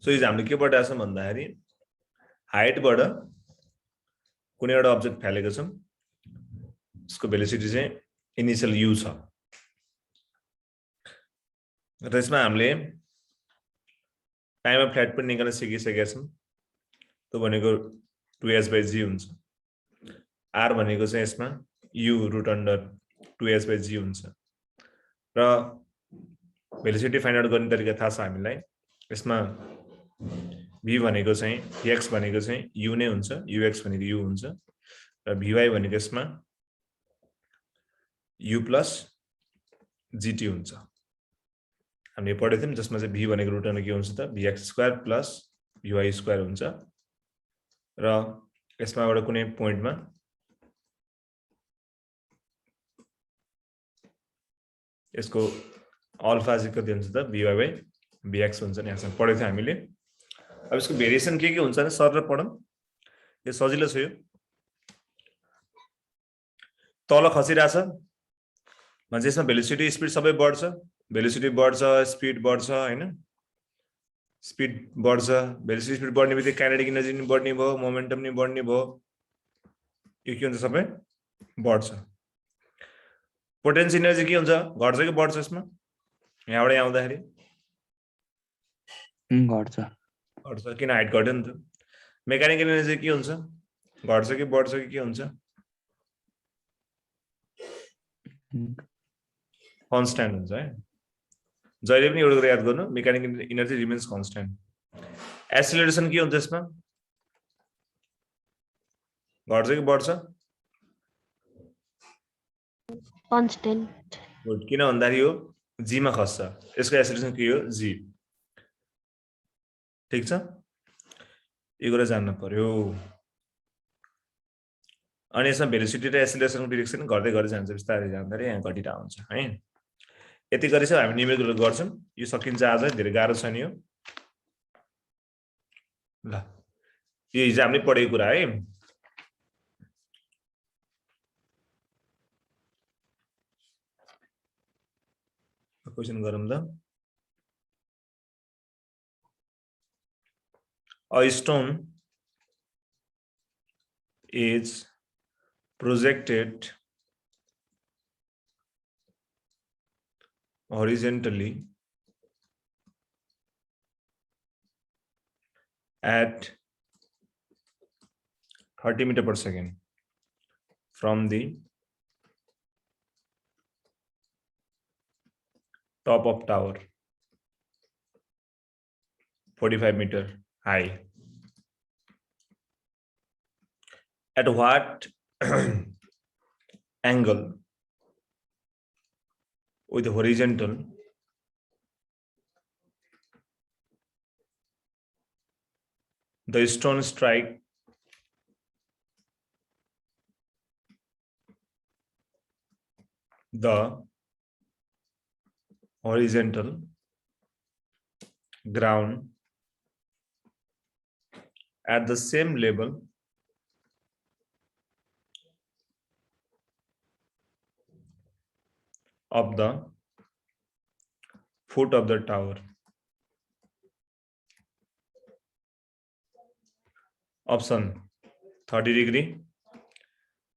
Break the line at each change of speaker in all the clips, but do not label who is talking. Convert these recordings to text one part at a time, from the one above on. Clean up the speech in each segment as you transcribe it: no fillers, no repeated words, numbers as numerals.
So यो हामीले के पढिरहेको छौँ भन्दाखेरि हाइटबाट कुनै एउटा अब्जेक्ट फ्यालेको छौँ, यसको भेलोसिटी चाहिँ इनिशियल u छ र यसमा हामीले टाइम अफ फ्लाइट पनि निकाल्न सिकिसकेका छौँ। त्यो भनेको 2h/g हुन्छ। r भनेको चाहिँ यसमा u √(2h/g) हुन्छ र भेलोसिटी फाइन्ड आउट गर्ने तरिका थाहा छ हामीलाई। यसमा v भनेको चाहिँ x भनेको चाहिँ u नै हुन्छ, ux भनेको u हुन्छ र vy भनेको यसमा u + gt हुन्छ। हामीले पढेको थियौँ जसमा चाहिँ v भनेको रुट के हुन्छ त vx² + vy² हुन्छ र यसमा एउटा कुनै पोइन्टमा यसको अल्फा चाहिँ कति हुन्छ त vy/vx हुन्छ नि यहाँसम्म पढेको थियो हामीले। अब यसको भेरिएसन के हुन्छ भने सर र पढौँ, यो सजिलो छ। यो तल खसिरहेछ भने यसमा भेलोसिटी स्पिड सबै बढ्छ, भेलोसिटी बढ्छ, स्पिड बढ्छ हैन, स्पिड बढ्छ, भेलोसिटी स्पिड बढ्ने बित्तिकै काइनेटिक एनर्जी पनि बढ्ने भयो, मोमेन्टम पनि बढ्ने भयो, यो के हुन्छ सबै बढ्छ। पोटेन्शियल एनर्जी के हुन्छ, घट्छ कि बढ्छ यसमा यहाँबाट यहाँ आउँदाखेरि?
घट्छ।
घट्छ, किन हाइट घट्यो नि त। मेकानिकल एनर्जी के हुन्छ, घट्छ कि बढ्छ कि के हुन्छ? कन्स्ट्यान्ट हुन्छ है। जहिले पनि एउटा कुरा याद गर्नु, mechanical energy remains constant. Acceleration के हुन्छ यसमा, घट्छ कि बढ्छ?
कन्स्ट्यान्ट।
गुड, किन भन्दाखेरि यो जी मा खस्छ, यसको एक्सेलरेसन के हो जी। ठीक छ, यो कुरा जान्न पर्यो। अनि यसमा भेलोसिटी र एक्सेलरेसनको डिरेक्सन गर्दै गर्दै जान्छ, बिस्तारै जाँदाखेरि यहाँ घटिरहेको हुन्छ है। यति गरी चाहिँ हामी न्युमेरिकल गर्छौँ, यो सकिन्छ आज, धेरै गाह्रो छैन यो। ल यो हिजो हामीले पढेको कुरा है। क्वेसन गरौँ त। A stone is projected horizontally at 30 meters per second from the top of tower, 45 meter high. At what angle with the horizontal the stone strike the horizontal ground at the same level of the foot of the tower. Option 30 degree,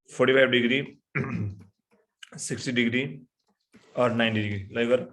45 degree, 60 degree or 90 degree. Like what?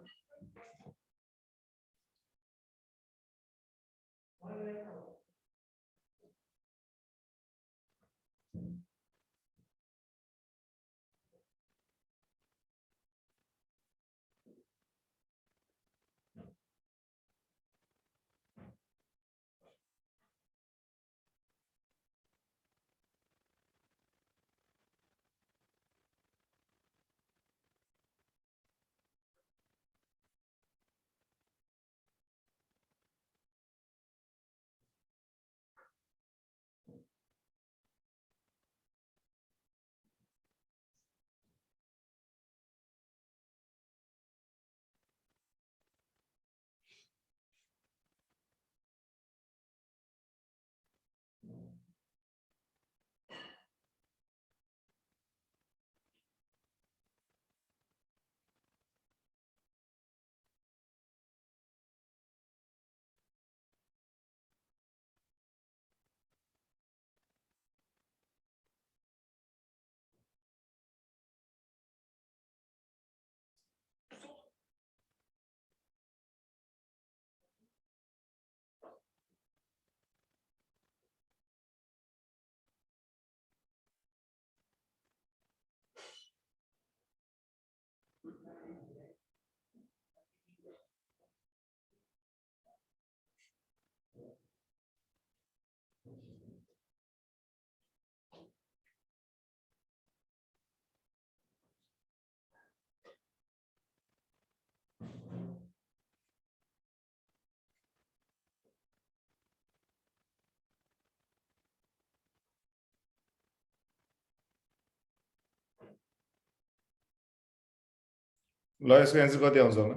ल यसको answer कति आउँछ होला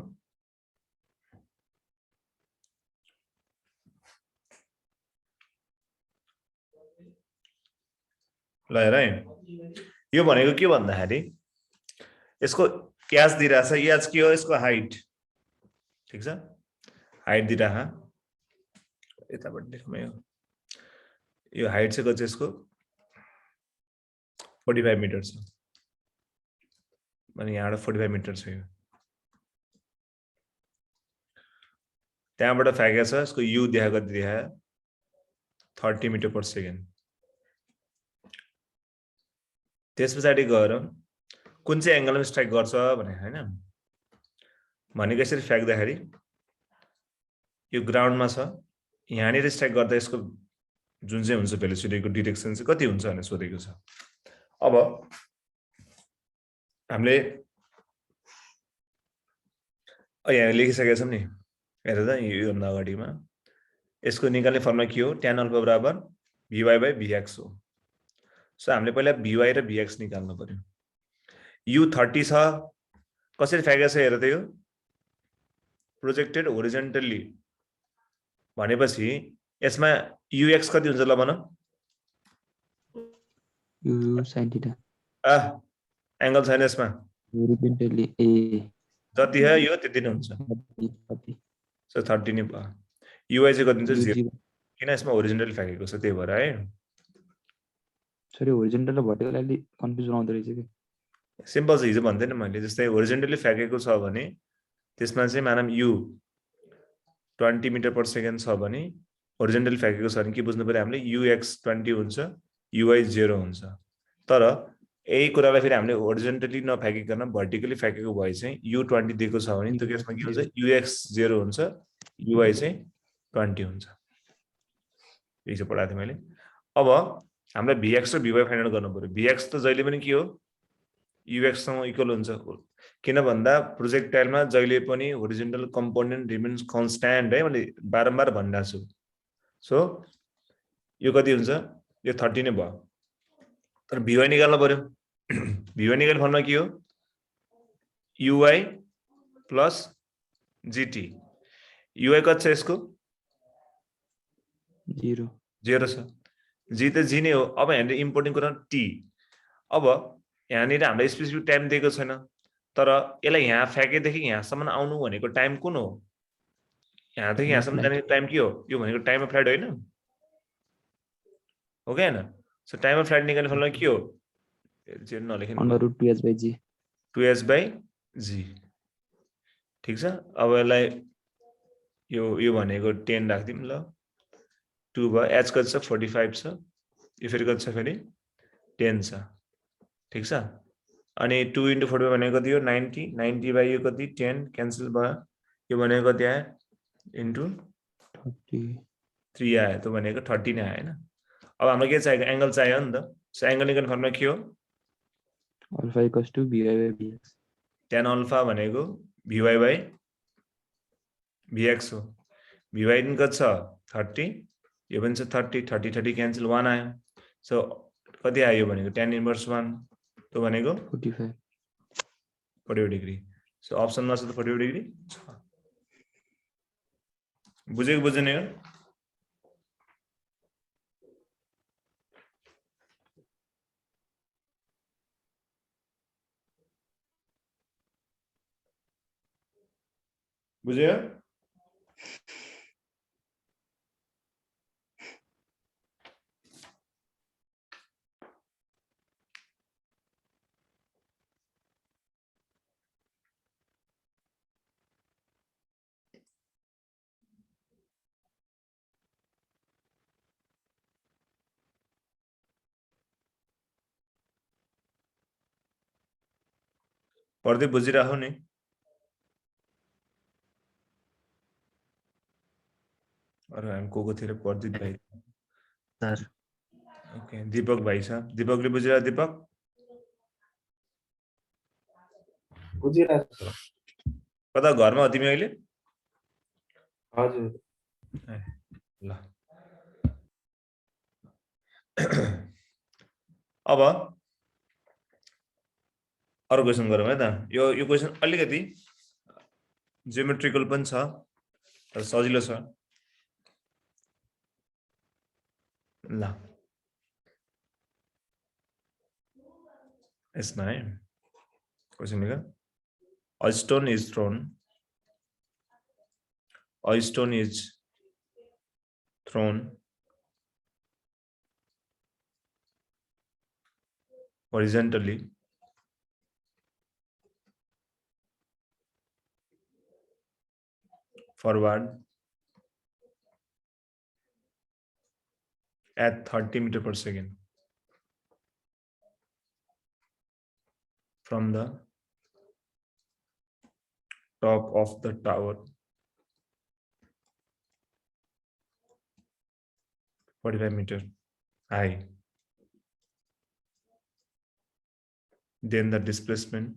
ल हेर है यो भनेको के भन्दाखेरि यसको क्याच दिइरहेछ याच के हो यसको हाइट ठीक छ हाइट दिइराख यताबाट लेखौँ यो हाइट चाहिँ कति यसको 45 मिटर छ अनि यहाँबाट 45 मिटर छ यो त्यहाँबाट फ्याँकेको छ यसको यु देखाएको देखायो 30 मिटर पर सेकेन्ड त्यस पछाडि गएर कुन चाहिँ एंगलमा स्ट्राइक गर्छ भने हैन भनेको यसरी फ्याक्दाखेरि यो ग्राउन्डमा छ यहाँनिर स्ट्राइक गर्दा यसको जुन चाहिँ हुन्छ भेलोसिटीको डिरेक्सन चाहिँ कति हुन्छ भनेर सोधेको छ अब हामीले यहाँ लेखिसकेका छौं नि हेर त यो भन्दा अगाडिमा यसको निकाल्ने फर्मुला के हो tan अल्फा बराबर vy/vx हो सो हामीले पहिला vy र vx निकाल्नु पर्यो u 30 छ कसरी फ्याकेको छ हेर त यो प्रोजेक्टेड होरिजोन्टली भनेपछि यसमा ux कति हुन्छ ल भन
u sin theta
एंगल छैन यसमा
horizontally a
जति है यो त्यति नै हुन्छ सो 30 नै भयो ui चाहिँ कति हुन्छ 0 किन यसमा होरिजोन्टली फ्याकेको छ त्यही भएर है
सरी होरिजोन्टल र भर्टिकल अलि कन्फ्युज आउँदै रहेछ के
सिम्पल छ हिजो भन्दैन मैले जस्तै होरिजोन्टली फ्याकेको छ भने त्यसमा चाहिँ मानम u 20 मिटर पर सेकेन्ड छ भने होरिजोन्टली फ्याकेको छ भने के बुझ्नु पर्यो हामीले ux 20 हुन्छ ui 0 हुन्छ तर यही कुरालाई फेरि हामीले होरिजोन्टली नफ्याकिकन भर्टिकली फ्याकेको भए चाहिँ u 20 दिएको छ भने त्यो केसमा के हुन्छ ux 0 हुन्छ ui चाहिँ 20 हुन्छ यही चाहिँ पढाएको थिएँ मैले अब हामीलाई vx र vy फाइन्ड गर्नु पर्यो vx त जहिले पनि के हो ux सँग इक्वल हुन्छ किन भन्दा प्रोजेक्टाइलमा जहिले पनि होरिजोन्टल कम्पोनेन्ट रिमेन्स कन्स्ट्यान्ट है मैले बारम्बार भनिरहेको छु सो यो कति हुन्छ यो 30 नै भयो तर vy निकाल्नु पर्यो vy निकाल्ने फर्मुला के हो uy प्लस gt uy कति छ यसको
0
छ g त g नै हो अब हामीले इम्पोर्टेन्ट कुरा t अब यहाँनिर हामीले स्पेसिफिक टाइम दिएको छैन तर यसलाई यहाँ फ्याकेदेखि यहाँसम्म आउनु भनेको टाइम कुन हो यहाँदेखि यहाँसम्म जाने टाइम के हो यो भनेको टाइम अफ फ्लाइट होइन हो कि हैन सो टाइम अफ फ्लाइट निकाल्ने फर्मुला के हो जे नलेख्नु
under root 2s/g
2s/g ठीक छ अब यसलाई यो भनेको 10 राख्दिम ल 2 भयो h कति छ 45 छ यो फेरि कति छ फेरि 10 छ ठीक छ अनि 2 * 45 भनेको कति हो 90 90 बाइ यो कति 10 क्यान्सल भयो यो भनेको कति आयो इन्टु 3 आयो त्यो भनेको 30 नै आयो हैन अब हामीलाई के चाहिएको एंगल चाहियो नि त सो एंगल निकाल्ने फर्मुला के हो
alpha equals to vy/vx
tan alpha भनेको vy/vx हो vy दिन कति छ 30 यो पनि छ 30 30 30 क्यान्सल 1 आयो सो कति आयो भनेको tan इन्भर्स 1 त्यो भनेको 45 डिग्री सो अप्सनमा छ त 45 डिग्री छ बुझेको बुझ्ने हो बुझ्यो पढ्दै बुझिराखौ नि अरु हामी को थिएर प्रदीप भाइ
सर
ओके दीपक भाइ छ दीपकले बुझिरा दीपक
बुझिरहेको छु
कता घरमा हो तिमी अहिले
हजुर
ल अब अरु क्वेशन गरौँ है त यो क्वेशन अलिकति जियोमेट्रिकल पनि छ तर सजिलो छ ल यसमा है क्वेशन लेख a stone is thrown horizontally forward at 30 meters per second from the top of the tower 45 meter high. Then the displacement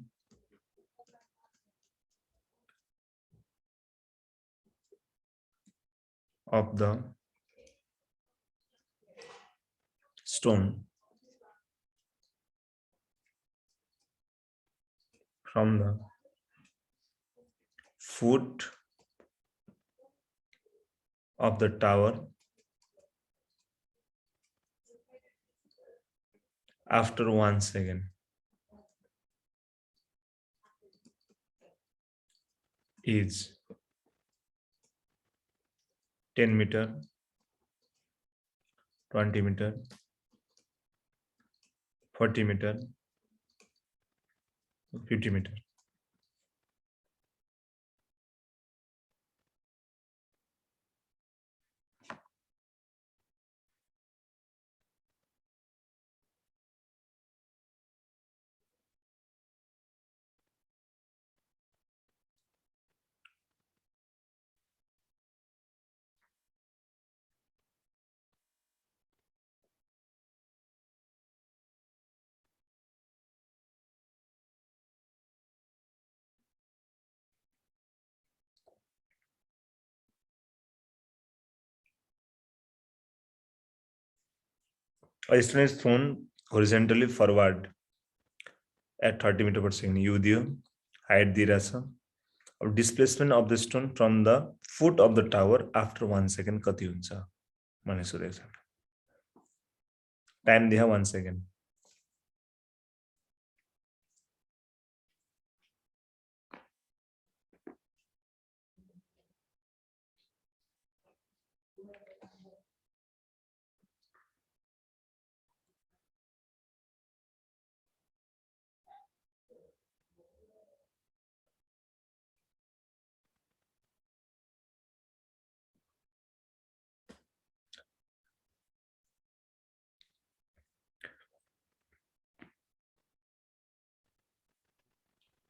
of the stone from the foot of the tower after 1 second is 10 meter, 20 meter, 40 meter, 50 meter. A stone is thrown horizontally forward at 30 meters per second. U दियो height दिइरहेछ अब displacement of the stone from the foot of the tower after 1 second कति हुन्छ भने सोधेको छ time दिया 1 second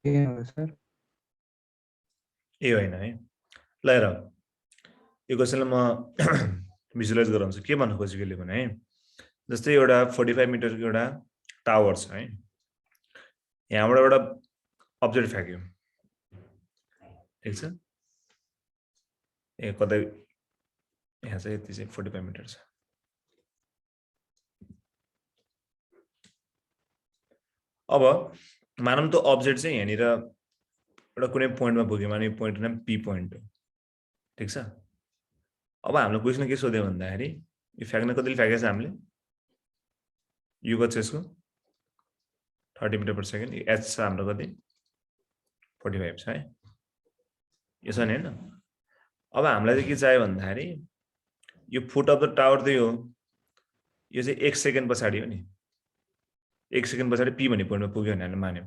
sir
ए होइन है ल हेर यो क्वेसनलाई म भिजुअलाइज गराउँछु के भन्न खोजेको यसले भने है जस्तै एउटा 45 मिटरको एउटा टावर छ है यहाँबाट एउटा अब्जेक्ट फ्याक्यो ठीक छ ए कतै यहाँ चाहिँ यति चाहिँ 45 मिटर छ अब मानौँ त अब्जेक्ट चाहिँ यहाँनिर एउटा कुनै पोइन्टमा पुग्यो भने पोइन्ट नाम पी पोइन्ट हो ठीक छ अब हामीले क्वेसन के सोध्यो भन्दाखेरि यो फ्याक्न कतिले फ्याकेछ हामीले यो कति छ यसको 30 मिटर पर सेकेन्ड एच छ हाम्रो कति 45 छ है यो छ नि हैन अब हामीलाई चाहिँ के चाहियो भन्दाखेरि यो फुट अफ द टावर चाहिँ हो यो चाहिँ 1 सेकेन्ड पछाडी हो नि 1 सेकेन्ड पछाडी पी भन्ने पोइन्टमा पुग्यो भनेर मान्यौ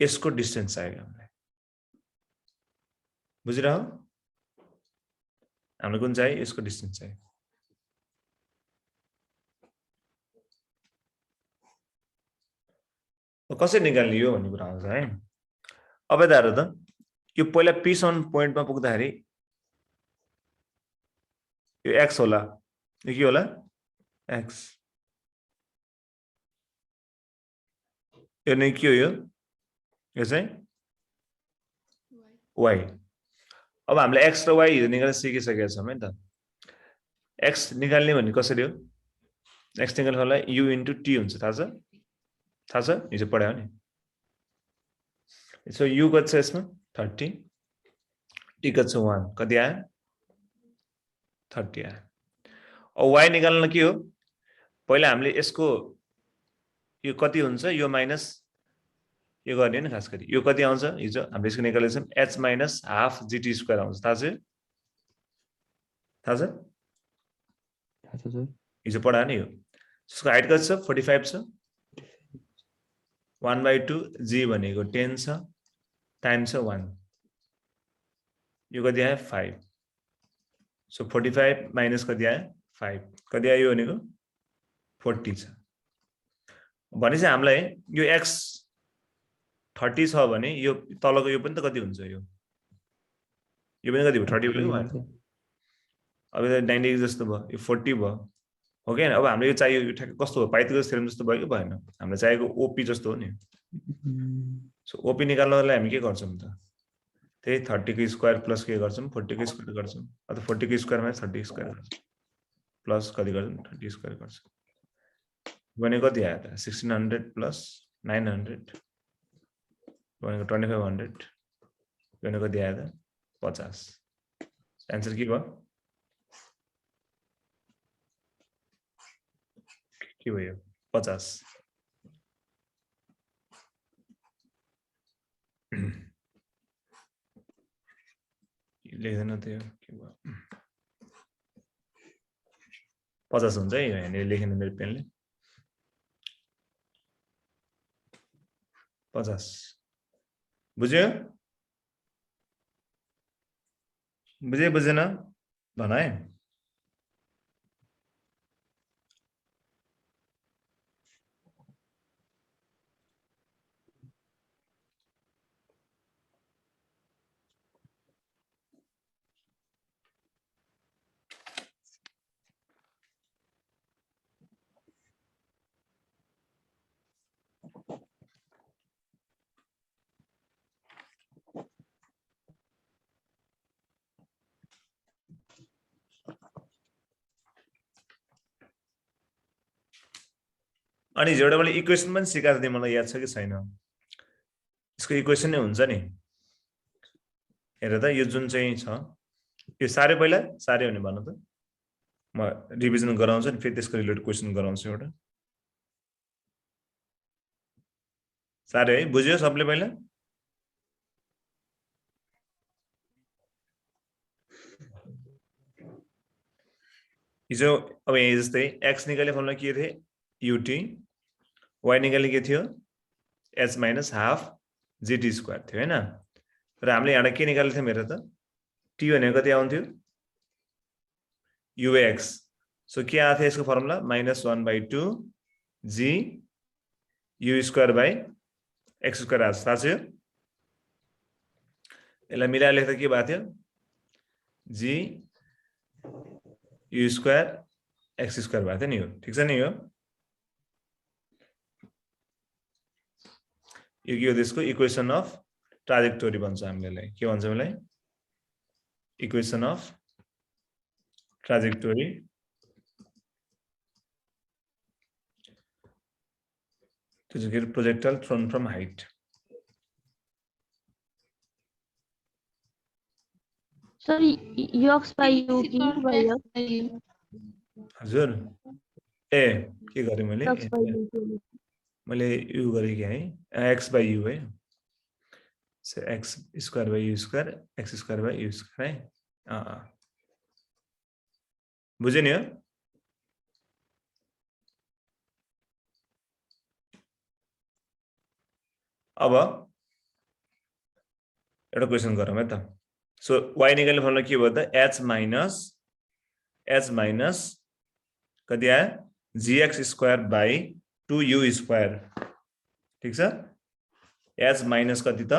यसको डिस्टेन्स चाहियो हामीलाई बुझिरह हामीलाई कुन चाहियो यसको डिस्टेन्स चाहियो कसरी निकाल्ने यो भन्ने कुरा आउँछ है अब यता हेर त यो पहिला पी सन पोइन्टमा पुग्दाखेरि यो एक्स होला यो के होला एक्स यो नै के हो यो चाहिँ वाई अब हामीले एक्स र वाई हिजो निकाल्न सिकिसकेका छौँ है त एक्स निकाल्ने भन्ने कसरी हो एक्स निकाल्नलाई यु इन्टु टी हुन्छ थाहा छ हिजो पढायो नि सो यु कति छ यसमा 30 टी कति छ 1 कति आयो 30 आयो अब y निकाल्न के हो पहिला हामीले यसको यो कति हुन्छ यो माइनस यो गर्ने नि खास गरी यो कति आउँछ हिजो हामीले यसको निकालेको छौं h minus half gt square आउँछ थाहा छ
सर
हिजो पढाए नि यो यसको हाइट कति छ 45 छ 1/2 g भनेको 10 छ टाइम छ 1 यो कति आयो 5 सो 45 माइनस कति आयो 5 कति आयो भनेको 40 छ भनेपछि हामीलाई यो x 30 छ भने यो तलको यो पनि त कति हुन्छ यो पनि कति भयो 30 भयो अब यो 90 जस्तो भयो यो 40 भयो हो के अब हामीले यो चाहियो यो ठ्याक्क कस्तो हो पाइथागोरस थ्योरम जस्तो भयो कि भएन हामीलाई चाहिएको ओपी जस्तो हो नि सो ओपी निकाल्नलाई हामी के गर्छौं त त्यही 30 को स्क्वायर प्लस के गर्छौं 40 को स्क्वायर गर्छौं अथवा 40 को स्क्वायर मा 30 स्क्वायर गर्छौं प्लस कति गर्छौं 30 स्क्वायर गर्छौं भने कति आयो त 1600 प्लस 900 भनेको 2500 भने कति आयो त 50 आन्सर के भयो के भयो 50 लेख्दैन त्यो के भयो 50 हुन्छ है यहाँले लेख्ने मेरो पेनले 50 बुझ्यो बुझेन भन है अनि एउटा मैले इक्वेसन पनि सिकाएको थिएँ मलाई याद छ कि छैन यसको इक्वेसन नै हुन्छ नि हेर त यो जुन चाहिँ छ यो सारे पहिला सारे भने भन्नु त म रिभिजन गराउँछु नि फेरि त्यसको रिलेटेड क्वेसन गराउँछु एउटा सारे है बुझ्यो सबले पहिला हिजो अब यहाँ जस्तै x निकाल्ने फर्मुला के थियो ut y निकाल्ने के थियो h minus half gt square थियो हैन र हामीले यहाँ के निकालेको थियौं हेर त t भनेको कति आउँथ्यो ux सो के आथ्यो यसको formula -1/2 g u square by x square आछ थाहा छ यसलाई मिलाएर लेख्दा के भएको थियो g u square x square भएको थियो नि यो ठीक छ नि यो यो के हो त्यसको इक्वेसन अफ ट्राजेक्टोरी भन्छ हामीले के भन्छ यसलाई equation of trajectory to get projectile thrown from height
Sorry, ux by ut by x.
हजुर ए के गरे मैले
X by ut.
मैले u गरे के है x by u है so x square by u square x square by u square है बुझ्यो नि हो अब एउटा क्वेशन गरौँ है त सो y निकाल्ने फर्मुला के भयो त h माइनस कति आयो gx square by 2u square ठीक छ h माइनस कति त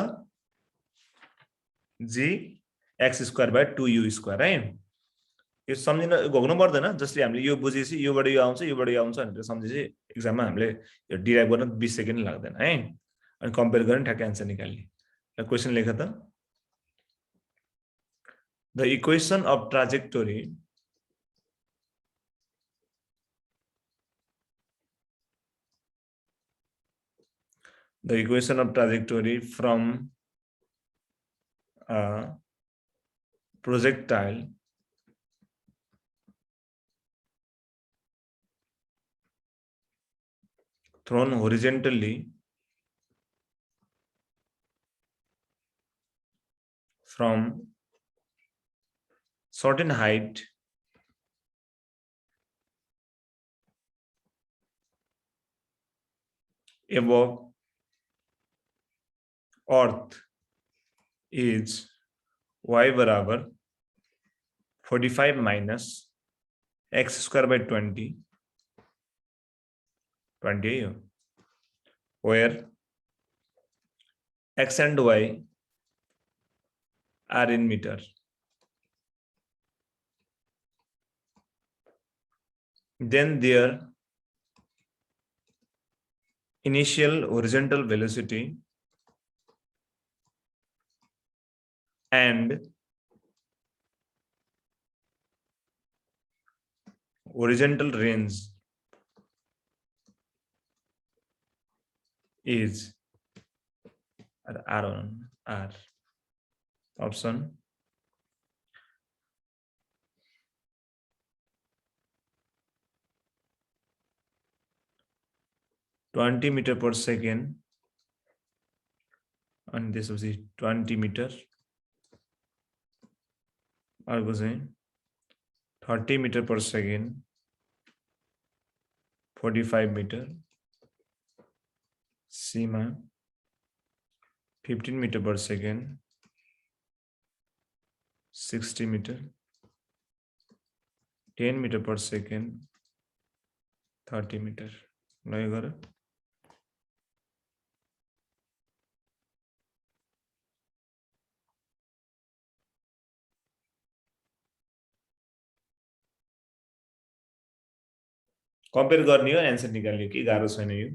gx square by 2u square है यो सम्झिन घोक्नु पर्दैन जसले हामीले यो बुझेपछि योबाट यो आउँछ योबाट यो आउँछ भनेर सम्झेपछि एक्जाममा हामीले यो डिराइभ गर्न 20 सेकेन्ड लाग्दैन है अनि कम्पेयर गर्न ठ्याक्क आन्सर निकाल्ने ल क्वेशन लेख त the equation of trajectory from a projectile thrown horizontally from certain height above earth is y बराबर 45 minus x square by 20 है यो, where x and y are in meter. Then their initial horizontal velocity and horizontal range is R option (20 meter per second) and this was 20 meter. अर्को चाहिँ 30 meter per second, 45 meter. C मा 15 meter per second, 60 meter. 10 meter per second, 30 meter. ल यो गर compare गर्ने हो, answer निकाल्ने हो कि गाह्रो छैन यो?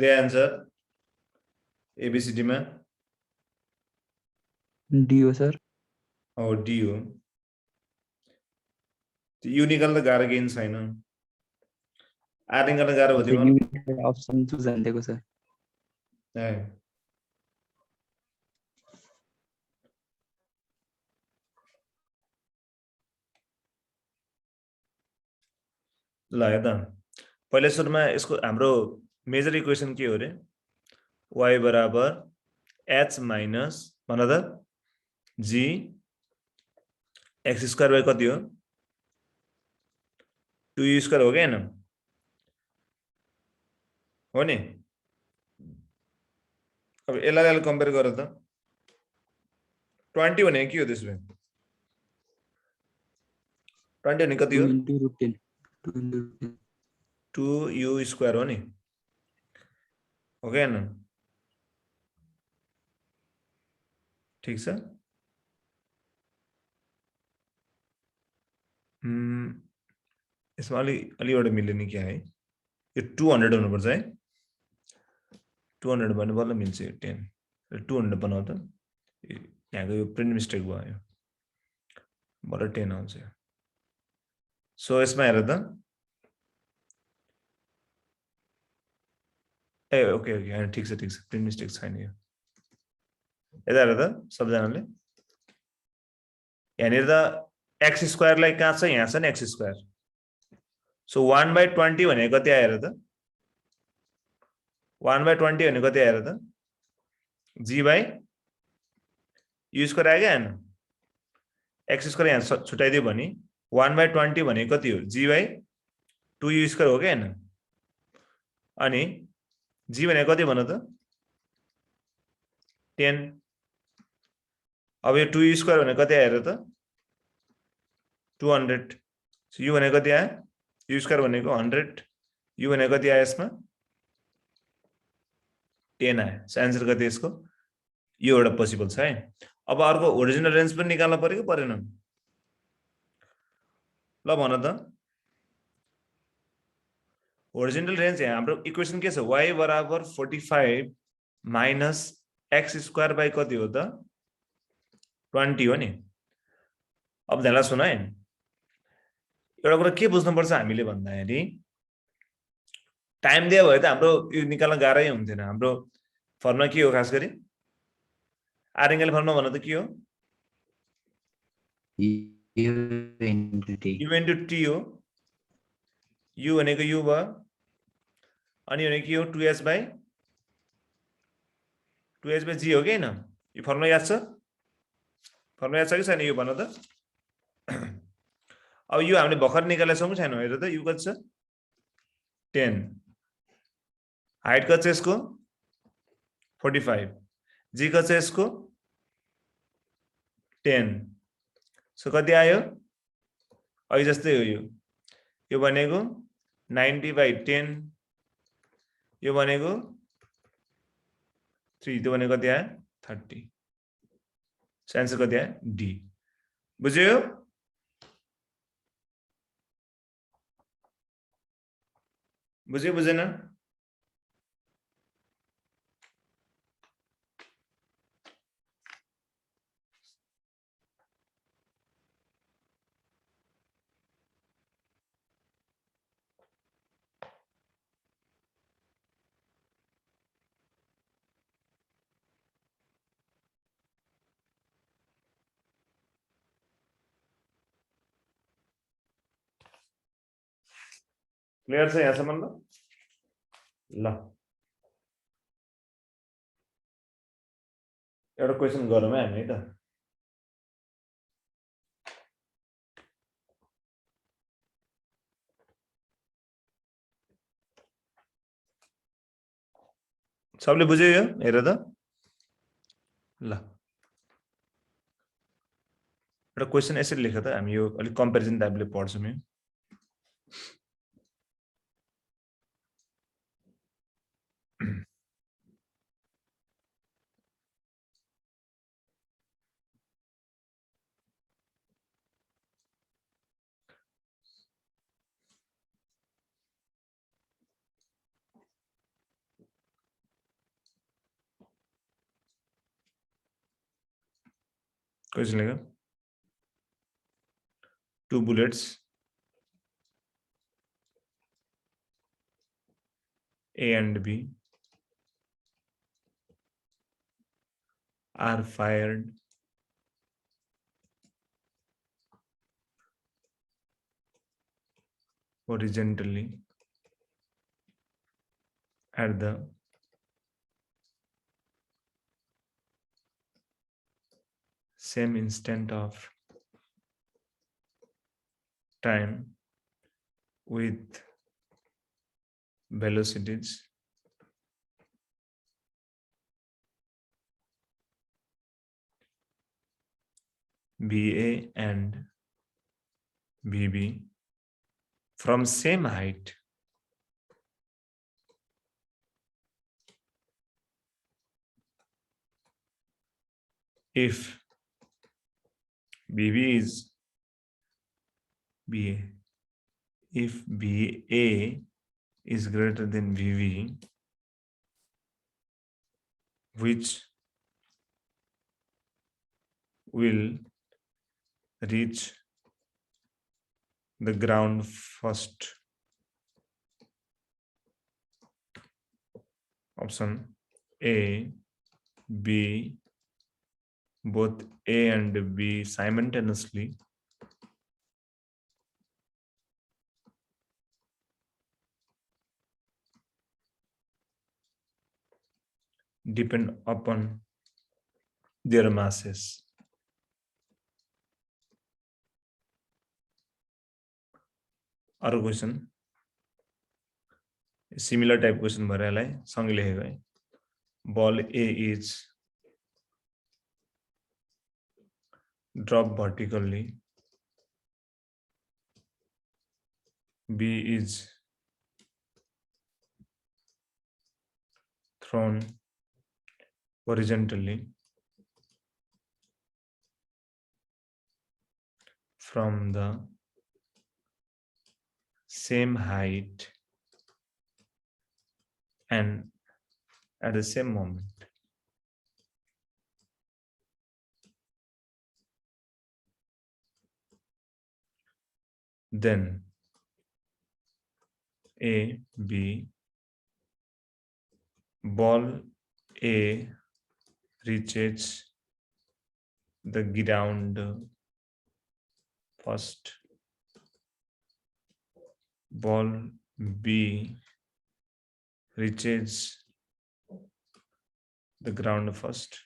The answer ABCD मा
डी हो सर.
हो, डी हो. यो निकाल्दा गाह्रो केही छैन. आर निकाल्न गाह्रो हो तिम्रो?
अप्सन चुज हान्दिएको सर.
ल हेर त, पहिला सुरुमा यसको हाम्रो मेजर इक्वेसन के हो रे? y बराबर h माइनस भन त g x स्क्वायर बाई कति हो? 2u स्क्वायर हो क्या हैन? हो नि? अब यसलाई कम्पेयर गर त. 20 भने के हो त्यसो भए? 20 भने कति हो? 2u स्क्वायर हो नि, हो क्या हैन? ठीक छ. यसमा अलि एउटा मिलेन क्या है? यो 200 हुनुपर्छ है. 200 भन्ने बल्ल मिल्छ यो 10 200 बनाऊ त यहाँको यो प्रिन्ट मिस्टेक भयो बल्ल 10 आउँछ सो यसमा हेर त ए ओके ओके हैन ठीक छ प्रिन्ट मिस्टेक छैन यो यता हेर त सबजनाले यहाँनिर त x स्क्वायर लाई कहाँ छ यहाँ छ नि x स्क्वायर सो 1/20 भनेको कति आएर त 1/20 भनेको कति आएर त g by u स्क्वायर आयो क्या x स्क्वायर यहाँ छुटाइदियो भने 1/20 भनेको कति हो g by 2u स्क्वायर हो क्या हैन अनि g भनेको कति भन त 10 अब यो 2u स्क्वायर भनेको कति आएर त 200 सो u भनेको कति आयो u स्क्वायर भनेको 100 u भनेको कति आयो यसमा 10 आयो सो आन्सर कति यसको यो एउटा पोसिबल छ है अब अर्को ओरिजिनल रेन्ज पनि निकाल्न पर्यो कि परेन ल भन त ओरिजिनल रेन्ज यहाँ हाम्रो इक्वेसन के छ y बराबर 45 माइनस x स्क्वायर बाई कति हो त 20 हो नि अब ध्यानले सुन है एउटा कुरा के बुझ्नुपर्छ हामीले भन्दाखेरि टाइम दिए भए त हाम्रो यो निकाल्न गाह्रै हुन्थेन हाम्रो फर्मुला के हो खास गरी आर एंगल फर्मुला भन त के हो u into t हो u भनेको u भयो अनि भनेको के हो 2h by g हो के हैन यो फर्मुला याद छ कि छैन यो भन त अब यो हामीले भर्खर निकालेको छौं छैन हेर त u कति छ 10 हाइट कति छ यसको 45 g कति छ यसको 10 सो कति आयो अहिले जस्तै हो यो भनेको 90/10 यो भनेको 3 त्यो भनेको कति आयो 30 सो आन्सर कति आयो डी बुझ्यो बुझेन क्लियर छ यहाँसम्म ल एउटा क्वेशन गरौँ है हामी त सबले बुझ्यो यो हेर त ल एउटा क्वेशन यसरी लेख त हामी यो अलि कम्पेरिजन टाइपले पढ्छौं यो क्वेशन लेख 2 bullets A and B are fired horizontally at the same instant of time with velocities BA and BB from same height if BB is BA if BA is greater than BB which will reach the ground first. Option A, B, both A and B simultaneously. Depend upon their masses. Other question, similar type question भरेलाई सँगै लेखेको है. Ball A is dropped vertically. B is thrown horizontally from the same height and at the same moment. Then A, B, ball A reaches the ground first. Ball B reaches the ground first.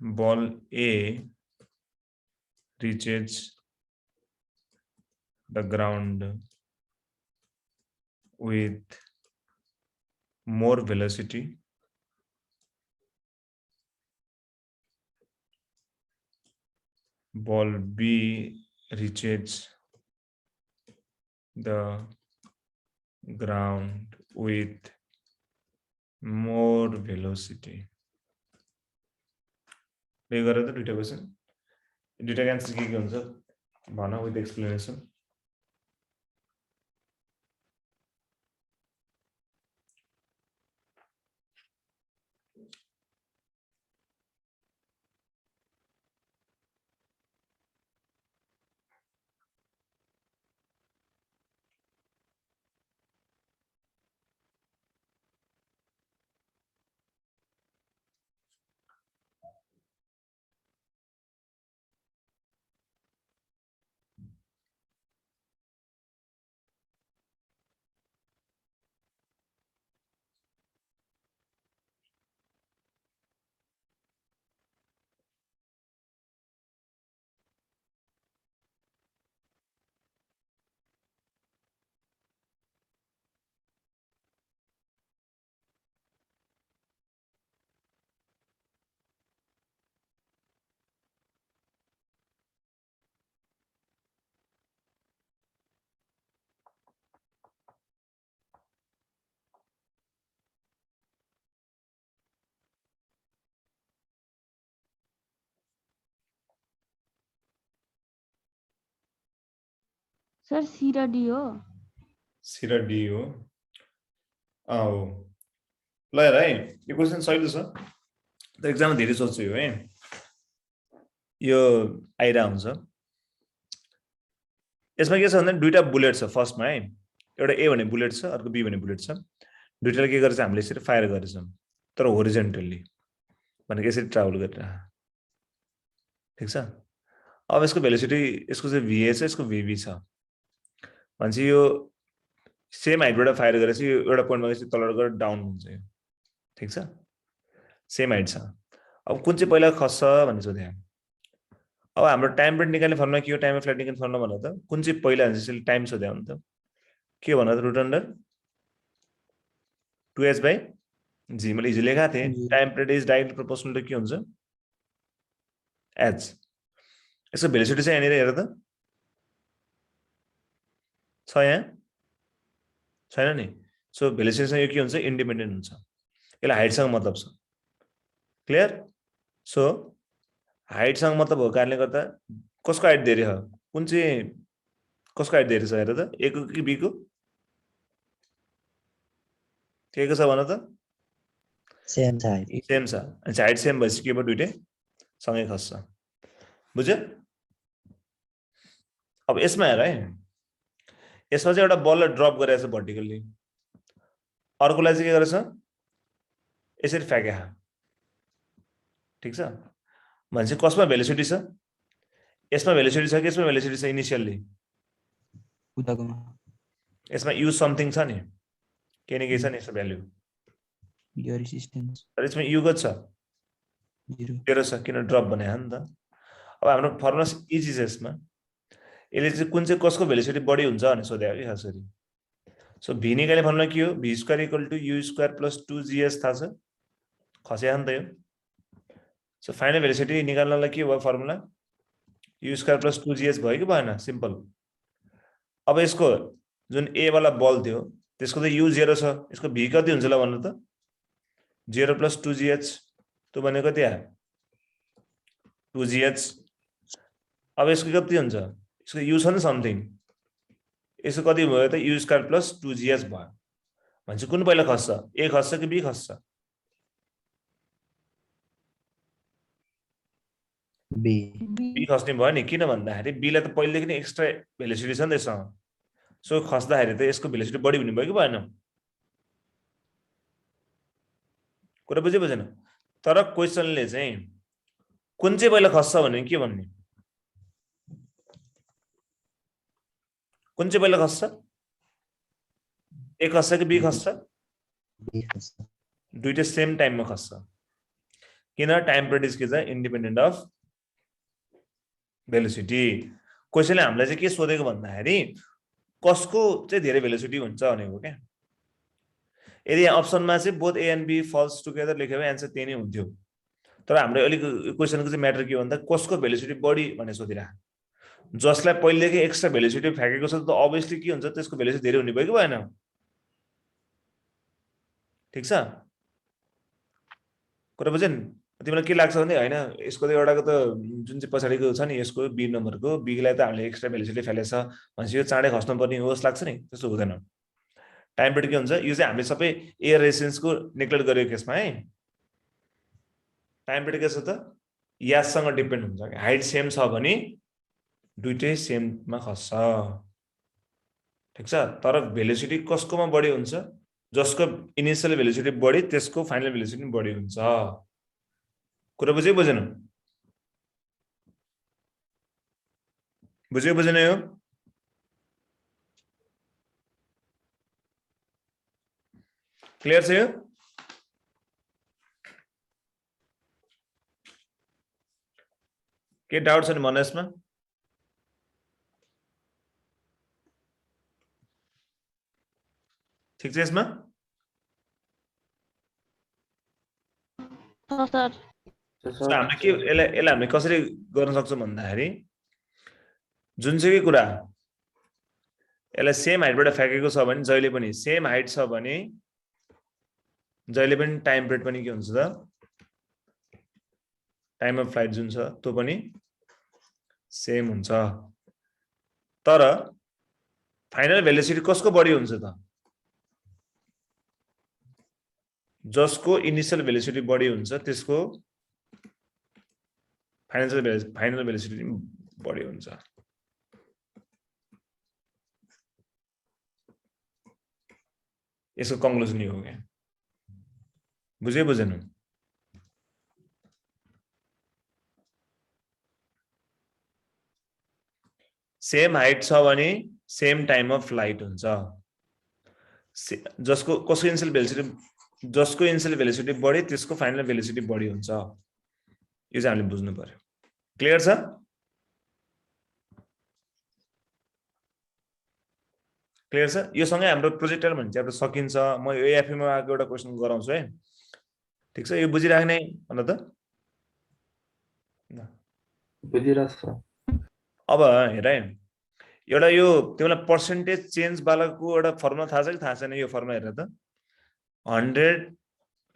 Ball A reaches the ground with more velocity. Ball B reaches the ground with more velocity. Pay गरेर त दुईटा question, दुईटा answer के हुन्छ भन with explanation.
Sir C र D हो.
C र डी हो. हो ल हेर है, यो क्वेसन सहिलो छ त एक्जाममा धेरै सोध्छु यो है. यो आइरा हुन्छ. यसमा के छ भन्दा दुईटा बुलेट छ फर्स्टमा है. एउटा ए भन्ने बुलेट छ, अर्को बी भन्ने बुलेट छ. दुईटाले के गरेछ हामीले यसरी फायर गरेछौँ तर होरिजेन्टली भनेको यसरी ट्राभल गरेर. ठीक छ. अब यसको भेलोसिटी, यसको चाहिँ भिए छ, यसको भिबी छ. भन्छ यो सेम हाइटबाट फायर गरेपछि यो एउटा पोइन्टमा गएपछि तल गएर डाउन हुन्छ यो. ठीक छ, सेम हाइट छ. अब कुन चाहिँ पहिला खस्छ भन्ने सोध्यो. अब हाम्रो टाइम पिरियड निकाल्ने फर्मुला के हो, टाइम अफ फ्लाइट निकाल्ने फर्मुला भन्दा त कुन चाहिँ पहिला हुन्छ यसले टाइम सोध्यो भने त के भन्दा त root under 2h by g मैले हिजो लेखा थिए. Time period is directly proportional to के हुन्छ h. यसको भेलोसिटी चाहिँ यहाँनिर हेर त छ, यहाँ छैन नि. सो भेलोसिटी चाहिँ यो के हुन्छ इन्डिपेन्डेन्ट हुन्छ. यसलाई हाइटसँग मतलब छ. क्लियर. सो हाइटसँग मतलब भएको कारणले गर्दा कसको हाइट धेरै हो, कुन चाहिँ कसको हाइट धेरै छ हेर त, ए को कि बी को. के छ भन त
सेम छ हाइट
सेम छ अनि हाइट सेम भएपछि के भयो दुईटै सँगै खस्छ बुझ्यो अब यसमा हेर है यसमा चाहिँ एउटा बललाई ड्रप गरेछ भर्टिकल्ली अर्कोलाई चाहिँ के गरेछ यसरी फ्याँके ठीक छ भनेपछि कसमा भेलोसिटी छ यसमा भेलोसिटी छ कि यसमा भेलोसिटी छ इनिशियली
उताकोमा
यसमा यु समथिङ छ नि के न के छ नि यसको भ्यालु
यो रेसिस्टेन्स
तर यसमा यु गत छ
0
0 छ किन ड्रप भने हो नि त अब हाम्रो फर्मुला इजी छ यसमा यसले चाहिँ कुन चाहिँ कसको भेलोसिटी बढी हुन्छ भने सोध्यो कि खासरी सो v निकाल्ने फर्मुला के हो v² = u² + 2gs थाहा छ खस्या नि त यो सो फाइनल भेलोसिटी निकाल्नलाई के भयो फर्मुला u² + 2gs भयो कि भएन सिम्पल अब यसको जुन a वाला बल थियो त्यसको त u 0 छ यसको v कति हुन्छ ल भन्नु त 0 + 2gh त्यो भनेको कति आयो 2gh अब यसको कति हुन्छ यसको u छ नि समथिङ यसको कति भयो त u² + 2gh भयो भनेपछि कुन पहिला खस्छ a खस्छ कि b खस्छ
बी
खस्ने भयो नि किन भन्दाखेरि b लाई त पहिलेदेखि नै एक्स्ट्रा भेलोसिटी छ नि त्यससँग सो खस्दाखेरि त यसको भेलोसिटी बढी हुने भयो कि भएन कुरा बुझ्यो बुझेन तर क्वेशनले चाहिँ कुन चाहिँ पहिला खस्छ भने के भन्ने कुन चाहिँ पहिला खस्छ ए खस्छ कि बी खस्छ
बी खस्छ
दुईटै सेम टाइममा खस्छ किन टाइम पिरियड के छ इन्डिपेन्डेन्ट अफ भेलोसिटी क्वेशनले हामीलाई चाहिँ के सोधेको भन्दाखेरि कसको चाहिँ धेरै भेलोसिटी हुन्छ भनेको क्या यदि अप्सनमा चाहिँ both A and B false together लेख्यो भने एन्सर त्यही नै हुन्थ्यो तर हाम्रो अलिक क्वेशनको चाहिँ म्याटर के भन्दा कसको भेलोसिटी बढी भनेर सोधिरहेको जसलाई पहिलेदेखि एक्स्ट्रा भेलोसिटी फ्याँकेको छ त अभियसली के हुन्छ त्यसको भेलोसिटी धेरै हुने भयो कि भएन ठिक छ कुरा बुझ्यौ नि तिमीलाई के लाग्छ भने हैन यसको त एउटाको त जुन चाहिँ पछाडीको छ नि यसको बी नम्बरको बी लाई त हामीले एक्स्ट्रा भेलोसिटी फ्यालेछ भनेपछि यो चाँडै खस्नु पर्ने होस् लाग्छ नि त्यस्तो हुँदैन टाइम पिरियड के हुन्छ यो चाहिँ हामीले सबै एयर रेजिस्टेन्सको नेग्लेक्ट गरेको केसमा है टाइम पिरियड के छ त याससँग डिपेन्ड हुन्छ हाइट सेम छ भने दुईटै सेममा खस्छ ठीक छ तर भेलोसिटी कसकोमा बढी हुन्छ जसको इनिशियल भेलोसिटी बढी त्यसको फाइनल भेलोसिटी बढी हुन्छ कुरा बुझ्यो बुझेन बुझ्यो बुझेन यो क्लियर छ यो के डाउट छ नि भन यसमा ठीक छ यसमा
सर
हामीले के यसलाई हामीले कसरी गर्न सक्छौँ भन्दाखेरि जुन चाहिँ कुरा यसलाई सेम हाइटबाट फ्याँकेको छ भने जहिले पनि सेम हाइट छ भने जहिले पनि टाइम पिरियड पनि के हुन्छ त टाइम अफ फ्लाइट जुन छ त्यो पनि सेम हुन्छ तर फाइनल भेलोसिटी कसको बढी हुन्छ त जसको इनिशियल भेलोसिटी बढी हुन्छ त्यसको फाइनल भेलोसिटी बढी हुन्छ यसको कन्क्लुजन यो हो क्या बुझे बुझेन सेम हाइट छ भने सेम टाइम अफ फ्लाइट हुन्छ जसको कसको इनिशियल भेलोसिटी जसको इनिशियल भेलोसिटी बढी त्यसको फाइनल भेलोसिटी बढी हुन्छ यो चाहिँ हामीले बुझ्नु पर्यो क्लियर छ क्लियर छ यो सँगै हाम्रो प्रोजेक्टर भन्छ अब सकिन्छ म यो एएफए मा आएको एउटा क्वेशन गराउँछु है ठीक छ यो बुझिराख्ने भन त
बुझिरहेको छ
अब हेर है एउटा यो तिमीलाई पर्सेन्टेज चेन्ज वालाको एउटा फर्मुला थाहा छ कि थाहा छैन यो फर्मुला हेर त 100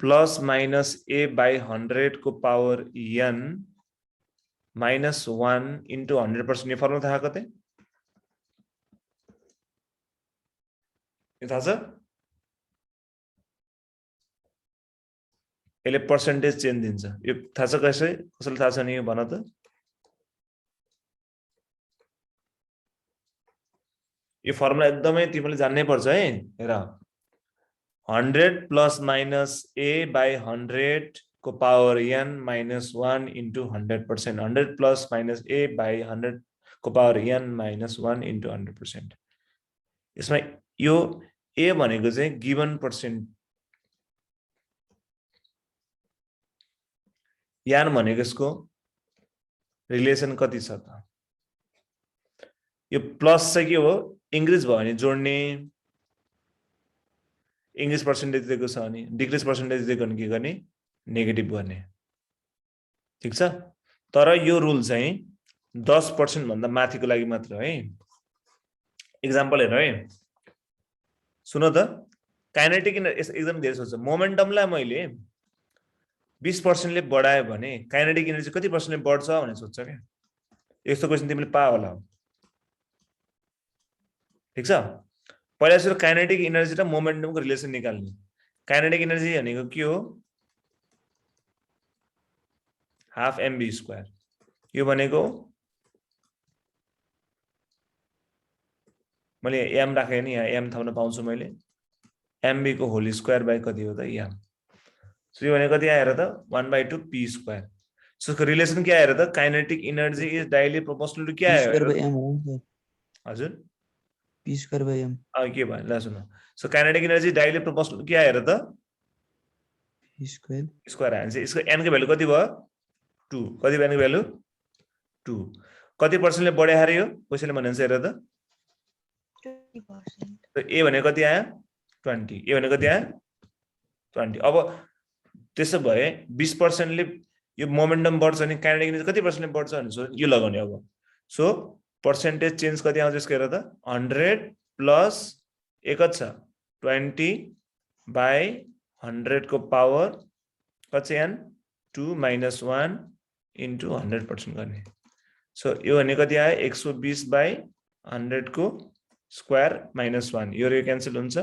प्लस माइनस a बाई 100 को पावर n माइनस 1 इन्टु 100% यो फर्मुला थाहा कतै यो थाहा छ यसले पर्सेन्टेज चेन्ज दिन्छ यो थाहा छ कसैले थाहा छ नि यो भन त यो फर्मुला एकदमै तिमीले जान्नै पर्छ है हेर 100 प्लस माइनस a बाई 100 को power n minus 1 into 100%. 100 plus minus a by 100 को पावर n माइनस 1 इन्टु 100%. यसमा यो a भनेको चाहिँ गिवन पर्सेन्ट n भनेको यसको रिलेसन कति छ त यो प्लस चाहिँ के हो इंक्रिज भयो भने जोड्ने इंक्रिज पर्सेन्टेज दिएको छ अनि डिक्रिज पर्सेन्टेज दिएको भने के गर्ने नेगेटिभ गर्ने ठीक छ तर यो रुल चाहिँ 10% भन्दा माथिको लागि मात्र है एक्जाम्पल हेर है सुन त काइनेटिक एकदम धेरै सोच मोमेन्टमलाई मैले 20% ले बढायो भने काइनेटिक एनर्जी कति % ले बढ्छ भनेर सोध्छ के यस्तो क्वेशन तिमीले पा होला ठीक छ पहिला सुरु काइनेटिक एनर्जी र मोमेन्टमको रिलेसन निकाल्ने काइनेटिक एनर्जी भनेको के हो हाफ mv² यो भनेको मैले m राखे नि यहाँ m थप्न पाउँछु मैले mv को होल स्क्वायर बाइ कति हो त m सो यो भनेको कति आएर त 1/2 p². सो यसको रिलेसन के आएर त kinetic energy is directly proportional to के आयो हजुर p²m के भयो ल सुन so kinetic energy directly proportional के आएर त p² आन्छ यसको n को भ्यालु कति भयो 2 कति भयो n को भ्यालु 2 कति % ले बढे हारे यो कसैले भन्नुहुन्छ हेर त 20% तो a भनेको कति आयो 20 a भनेको कति आयो 20 अब त्यसो भए 20% ले यो मोमेन्टम बढ्छ नि काइनेटिक एनर्जी कति % ले बढ्छ भने सो यो लगाउने अब सो पर्सेन्टेज चेन्ज कति आउँछ यसको हेर त 100 प्लस एक छ 20 बाइ 100 को पावर कति n 2 माइनस 1 इन्टु 100% गर्ने सो यो भने कति आयो 120 बाइ 100 को स्क्वायर माइनस 1 यो क्यान्सल हुन्छ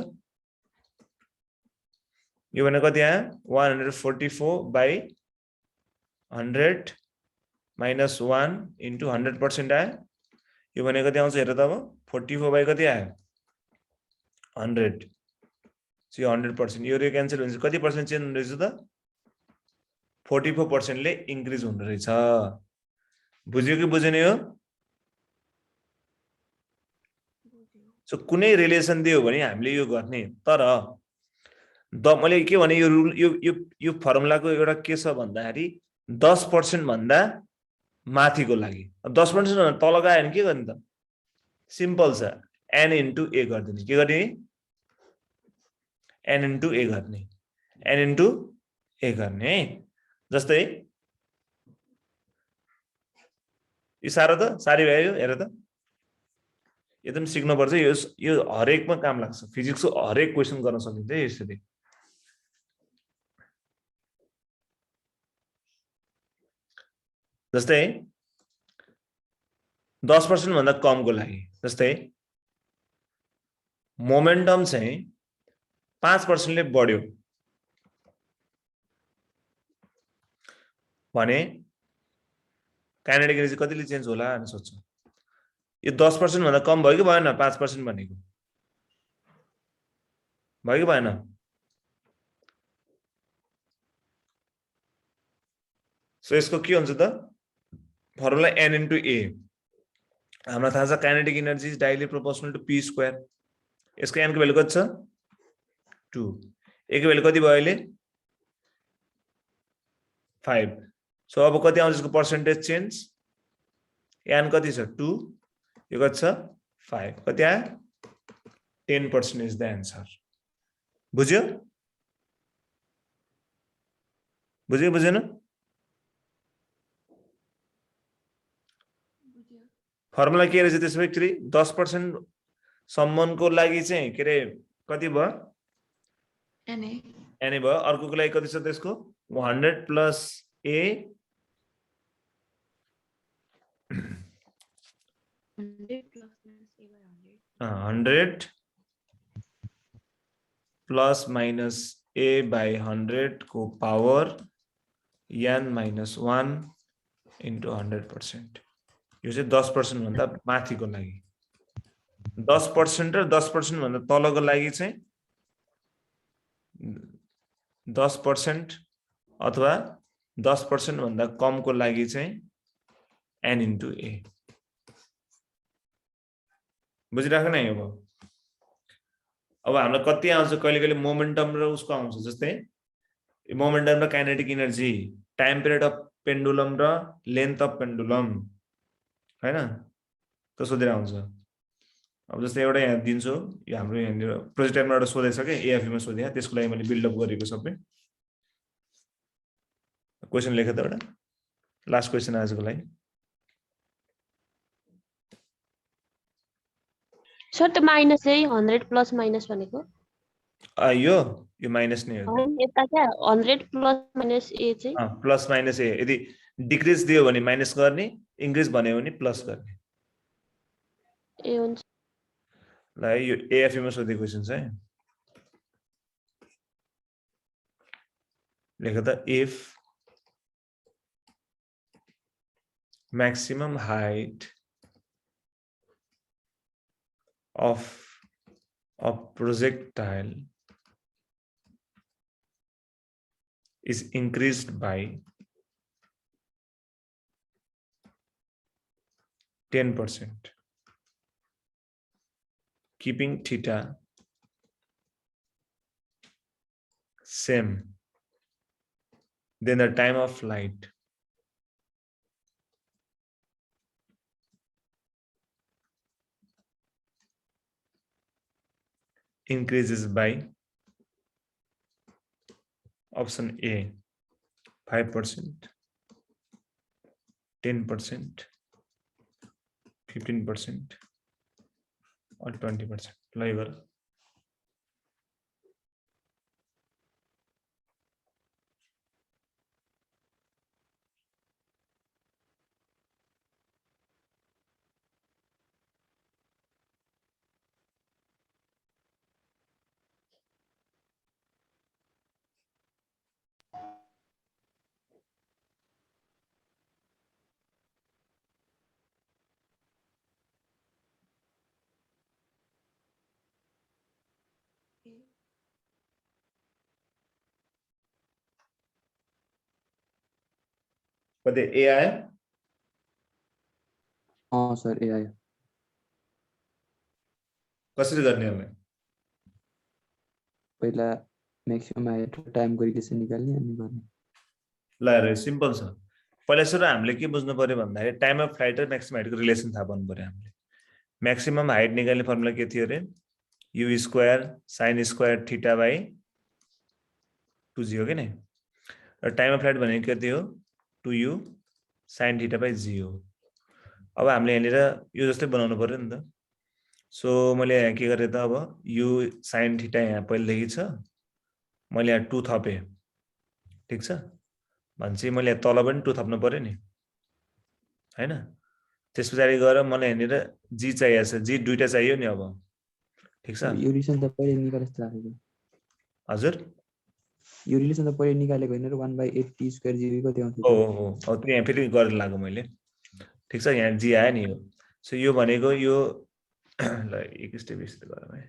यो भने कति आयो 144 बाइ 100 माइनस 1 इन्टु 100% आयो यो भने कति आउँछ हेर त अब 44 बाइ कति आयो 100 सो यो 100% यो क्यान्सल हुन्छ कति % चेन्ज हुँदै छ त 44% ले इन्क्रिज हुँदै रहेछ बुझ्यो कि बुझेन यो सो कुनै रिलेसन दियो भने हामीले यो गर्ने तर मैले के भने यो रुल यो फर्मुलाको एउटा के छ भन्दाखेरि 10% भन्दा माथिको लागि 10% भन्दा तल गयो भने के गर्ने त सिम्पल छ n इन्टु a गर्दिने के गर्ने n इन्टु a गर्ने n इन्टु a गर्ने है जस्तै यो सारो त सारी भयो हेर त एकदम सिक्नु पर्छ यो हरेकमा काम लाग्छ फिजिक्सको हरेक क्वेशन गर्न सकिन्छ है यसरी जस्तै 10% भन्दा कमको लागि जस्तै मोमेन्टम चाहिँ 5% ले बढ्यो भने काइनेटिक एनर्जी कतिले चेन्ज होला भने सोच्छ यो 10% भन्दा कम भयो कि भएन 5% भनेको भयो कि भएन सो यसको के हुन्छ त फर्मुला n इन्टु a हामीलाई थाहा छ kinetic energy is directly proportional to p² यसको n को भ्यालु कति छ 2 a को भ्यालु कति भयो अहिले 5 सो अब कति आउँछ यसको पर्सेन्टेज चेन्ज n कति छ 2 यो कति छ 5 कति आयो 10% इज द आन्सर बुझ्यो बुझ्यो बुझेन फर्मुला के रहेछ त्यसो भए एक्चुअली 10% सम्मको लागि चाहिँ के रे कति भयो na भयो अर्कोको लागि कति छ त्यसको 100 plus a 100 plus minus a by 100 को पावर n minus 1 into 100%. यो चाहिँ 10% भन्दा माथिको लागि 10% र 10% भन्दा तलको लागि चाहिँ 10% अथवा 10% भन्दा कमको लागि चाहिँ n into a. बुझिराख्नु न यो अब हामीलाई कति आउँछ कहिले कहिले मोमेन्टम र उसको आउँछ जस्तै मोमेन्टम र kinetic energy time period of pendulum र लेन्थ अफ पेन्डुलम हैन त सोधेर आउँछ अब जस्तै एउटा यहाँ दिन्छु यो हाम्रो यहाँ प्रोजेक्ट टाइममा एउटा सोधेछ के एएफई मा सोधे त्यसको लागि मैले बिल्ड अप गरेको सबै क्वेशन लेखे त एउटा लास्ट क्वेशन आजको लागि
सर त माइनस चाहिँ 100 प्लस माइनस भनेको
यो माइनस नै हो
यता क्या 100 प्लस माइनस ए चाहिँ
प्लस माइनस ए यदि डिक्रिज दियो भने माइनस गर्ने इन्क्रिज भन्यो भने प्लस गर्ने
ए हुन्छ
ल यो एएफई मा सोधेको क्वेशन छ लेख त if maximum height of a projectile is increased by 10%, keeping theta same, then the time of flight increases by option A 5%, 10%, 15%, or 20%. Labor. But the AI
sir A आयो
कसरी गर्ने होला
पहिला म्याक्सिमम हाइट टाइम गरिकेसन निकाल्ने अनि गर्ने
ल रे सिम्पल छ पहिला सुरु हामीले के बुझ्नु पर्यो भन्दाखेरि टाइम अफ फ्लाइट र म्याक्सिमम हाइटको रिलेसन थाहा पाउनु पर्यो हामीले म्याक्सिमम हाइट निकाल्ने फर्मुला के थियो रे u square sin square theta by 2g हो के नि र टाइम अफ फ्लाइट भनेको के थियो 2u sin theta by g हो अब हामीले यहाँनिर यो जस्तै बनाउनु पर्यो नि त सो मैले यहाँ के गरे त अब u sin थीटा यहाँ पहिलेदेखि छ मैले यहाँ 2 थपे ठीक छ भन्छ मैले तल पनि 2 थप्नु पर्यो नि हैन त्यसपछि गएर मलाई यहाँनिर g चाहिएको छ g दुईटा चाहियो नि अब ठीक छ
यो रिलेसन त पहिले निकाले जस्तो लाग्यो
हजुर
यो रिलेसन त पहिले निकालेको हैन र 1/8t स्क्वायर जीबी कति आउँछ
हो अब त्यो यहाँ फेरि गरेर लाग्यो मैले ठीक छ यहाँ जी आयो नि यो सो यो भनेको यो ल एक स्टेप यस्तो गरौँ है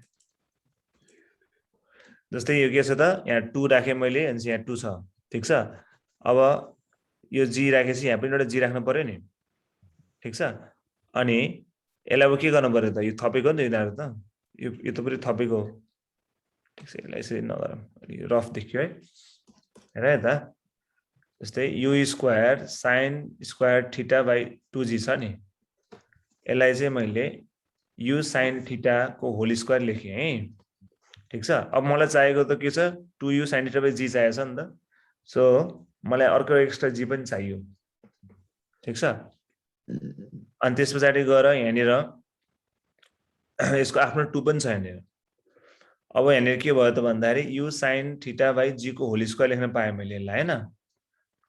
जस्तै यो के छ त यहाँ 2 राखे मैले अनि यहाँ 2 छ ठीक छ अब यो जी राखेपछि यहाँ पनि एउटा जी राख्नु पर्यो नि ठीक छ अनि यसलाई अब के गर्नु पर्यो त यो थपेको नि यिनीहरु त यो त पुरै थपेको ठीक छ यसलाई यसरी नगरौँ अलि रफ देखियो है हेर त जस्तै u square sin square theta by 2g छ नि यसलाई चाहिँ मैले u sin थीटा को होल स्क्वायर लेखे है ठीक छ अब मलाई चाहिएको त के छ 2u sin theta by g चाहिएको छ नि त सो मलाई अर्को एक्स्ट्रा g पनि चाहियो ठीक छ अनि त्यसपछि गएर यहाँनिर यसको आफ्नो 2 पनि छ यहाँनिर अब यहाँनिर के भयो त भन्दाखेरि u sin theta by g को होल स्क्वायर लेख्न पाएँ मैले यसलाई हैन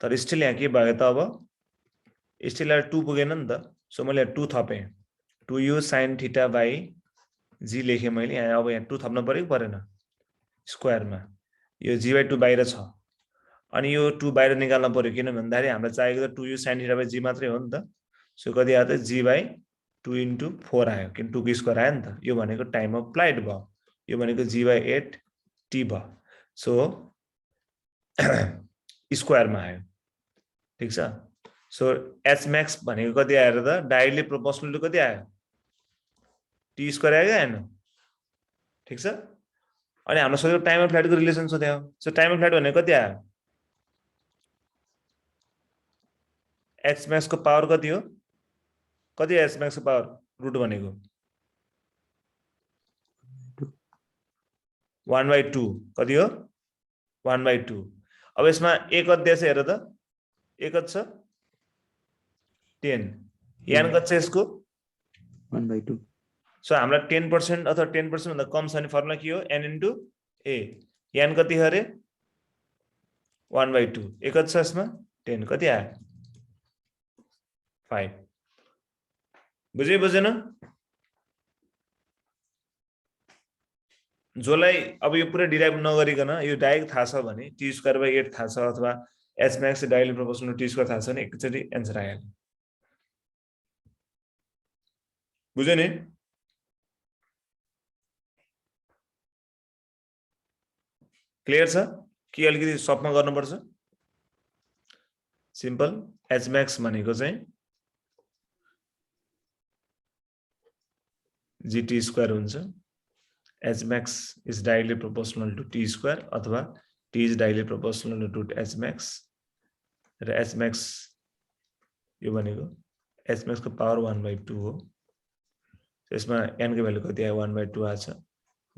तर स्टिल यहाँ के भयो त अब स्टिल 2 पुगेन नि त सो मैले 2 थपे 2u sin theta by g लेखे मैले यहाँ अब यहाँ 2 थप्न पर्यो कि परेन स्क्वायरमा यो g/2 बाहिर छ अनि यो 2 बाहिर निकाल्न पर्यो किन भन्दाखेरि हामीलाई चाहिएको त 2u sin θ / g मात्रै हो नि त सो कति आयो त g/2 * 4 आयो किन 2 को स्क्वायर आयो नि त यो भनेको टाइम अप्लाइड भयो यो भनेको g/8 t भयो सो स्क्वायरमा आयो ठीक छ सो h max भनेको कति आयो त डाइरेक्टली प्रोपोर्सनल टु कति आयो t स्क्वायर आयो हैन ठीक छ अनि हाम्रो सोधेको टाइम अफ फ्लाइटको रिलेसन सोध्यो सो टाइम अफ फ्लाइट भनेको कति आयो h max को पावर कति हो कति h max को पावर रुट भनेको 1/2 कति हो 1/2 अब यसमा एक अध्याय छ हेर त एक छ 10 यान कति छ यसको
1/2
सो हामीलाई 10% अथवा 10% भन्दा कम छ भने फर्मुला के हो n * a यान कति हरे 1/2 एक छ यसमा 10 कति आयो 5 बुझेन जसलाई अब यो पुरै डिराइभ नगरिकन यो डाइरेक्ट थाहा छ भने t²/8 थाहा छ अथवा h max directly proportional to t² थाहा छ भने एकचोटी एन्सर आइहाल्यो बुझ्यो नि क्लियर छ कि अलिकति सपमा गर्नुपर्छ सिम्पल h max भनेको चाहिँ gt² हुन्छ h max is directly proportional to t² अथवा t is directly proportional to h max र h max यो भनेको h max को पावर 1/2 हो यसमा n को भ्यालु कति आयो 1/2 आछ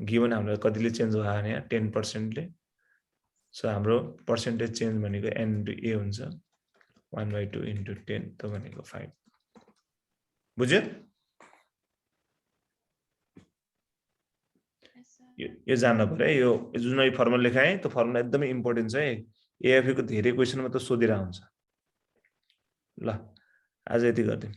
गिवन हाम्रो कतिले चेन्ज भयो भने 10% ले सो हाम्रो पर्सेन्टेज चेन्ज भनेको n * a हुन्छ 1/2 * 10 त भनेको 5 बुझ्यो यो जान्न पर्यो यो जुन यो फर्मुला लेखाए त्यो फर्मुला एकदमै इम्पोर्टेन्ट छ है एएफए को धेरै क्वेशनमा त सोधिरा हुन्छ ल आज यति गर्दै